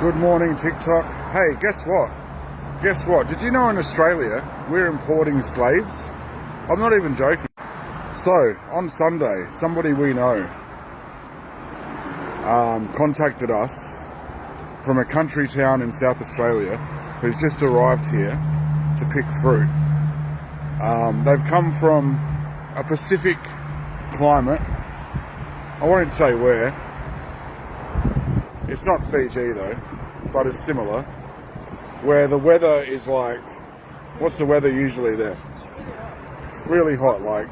Good morning, TikTok. Hey, guess what? Guess what? Did you know in Australia we're importing slaves? I'm not even joking. So, on Sunday, somebody we know contacted us from a country town in South Australia who's just arrived here to pick fruit. They've come from a Pacific climate. I won't say where. It's not Fiji though, but it's similar. Where the weather is like, what's the weather usually there? Really hot, like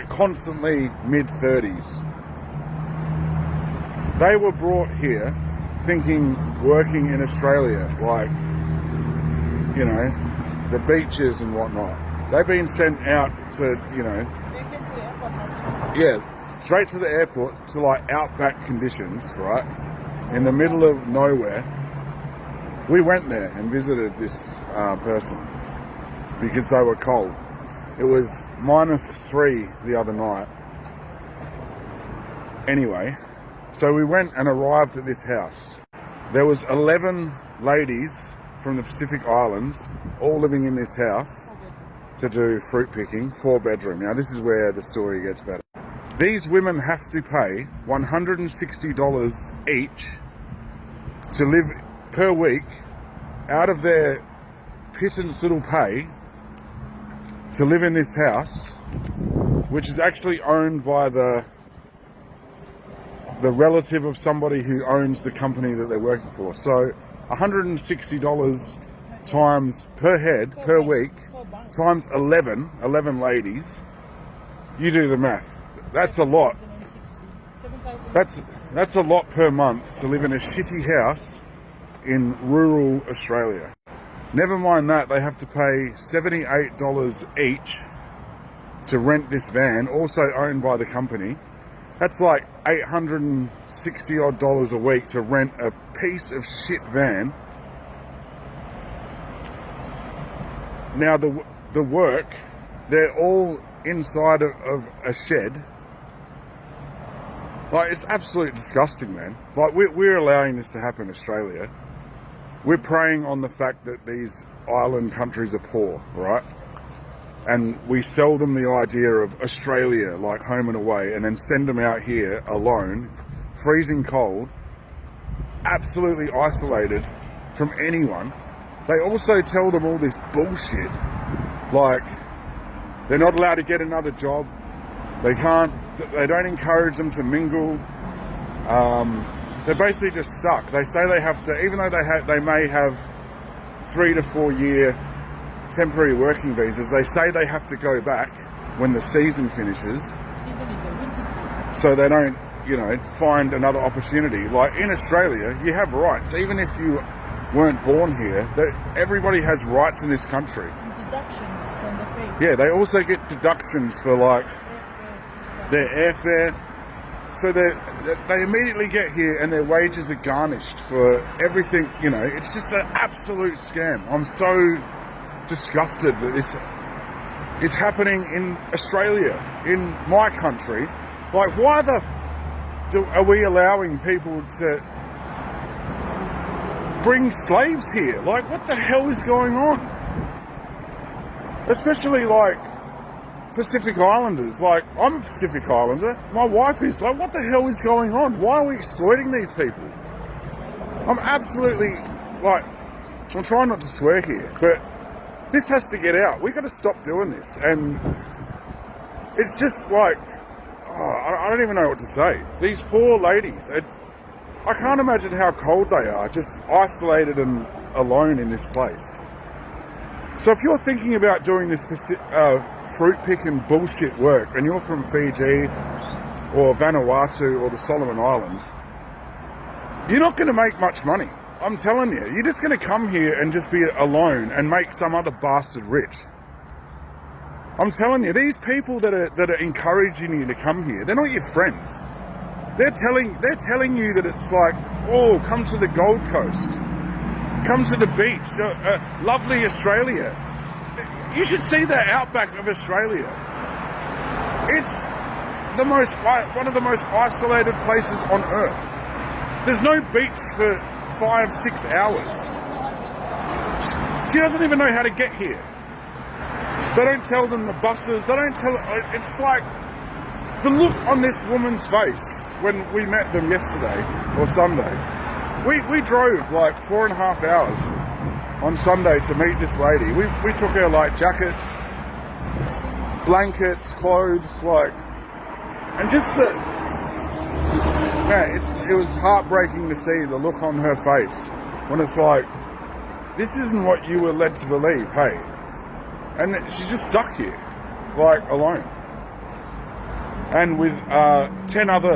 constantly mid-30s. They were brought here thinking working in Australia, like, you know, the beaches and whatnot. They've been sent out to, you know, straight to the airport to like outback conditions, right? In the middle of nowhere. We went there and visited this person because they were cold. It was -3 the other night. Anyway, so we went and arrived at this house. There was 11 ladies from the Pacific Islands all living in this house to do fruit picking, 4-bedroom. Now this is where the story gets better. These women have to pay $160 each to live per week out of their pittance little pay to live in this house, which is actually owned by the relative of somebody who owns the company that they're working for. So $160 times per head per week times 11 ladies. You do the math. That's a lot. That's a lot per month to live in a shitty house in rural Australia. Never mind that, they have to pay $78 each to rent this van, also owned by the company. That's like $860 odd a week to rent a piece of shit van. Now the work, they're all inside of a shed. Like, it's absolutely disgusting, man. Like, we're allowing this to happen in Australia. We're preying on the fact that these island countries are poor, right? And we sell them the idea of Australia, like home and away, and then send them out here alone, freezing cold, absolutely isolated from anyone. They also tell them all this bullshit, like they're not allowed to get another job. They don't encourage them to mingle. They're basically just stuck. They say they have to, even though they may have 3 to 4 year temporary working visas, they say they have to go back when the season finishes. Season is the winter season. So they don't, you know, find another opportunity. Like in Australia, you have rights. Even if you weren't born here, everybody has rights in this country. Deductions on the pay. Yeah, they also get deductions for like their airfare. So they immediately get here and their wages are garnished for everything, you know. It's just an absolute scam. I'm so disgusted that this is happening in Australia, in my country. Like, why are we allowing people to bring slaves here? Like, what the hell is going on? Especially like Pacific Islanders. Like, I'm a Pacific Islander. My wife is. Like, what the hell is going on? Why are we exploiting these people? I'm absolutely, like, I'm trying not to swear here, but this has to get out. We've got to stop doing this. And it's just like, I don't even know what to say. These poor ladies, I can't imagine how cold they are, just isolated and alone in this place. So if you're thinking about doing this fruit picking bullshit work and you're from Fiji or Vanuatu or the Solomon Islands, you're not going to make much money. I'm telling you, you're just going to come here and just be alone and make some other bastard rich. I'm telling you, these people that are encouraging you to come here, they're not your friends. They're telling you that it's like, oh, come to the Gold Coast, come to the beach, lovely Australia. You should see the outback of Australia. It's one of the most isolated places on earth. There's no beach for 5-6 hours. She doesn't even know how to get here. They don't tell them the buses. They don't tell. It's like the look on this woman's face when we met them yesterday or Sunday. We drove like 4.5 hours on Sunday to meet this lady. We took her like jackets, blankets, clothes, like, and just the man. It was heartbreaking to see the look on her face when it's like, this isn't what you were led to believe, hey. And she's just stuck here, like, alone. And with 10 other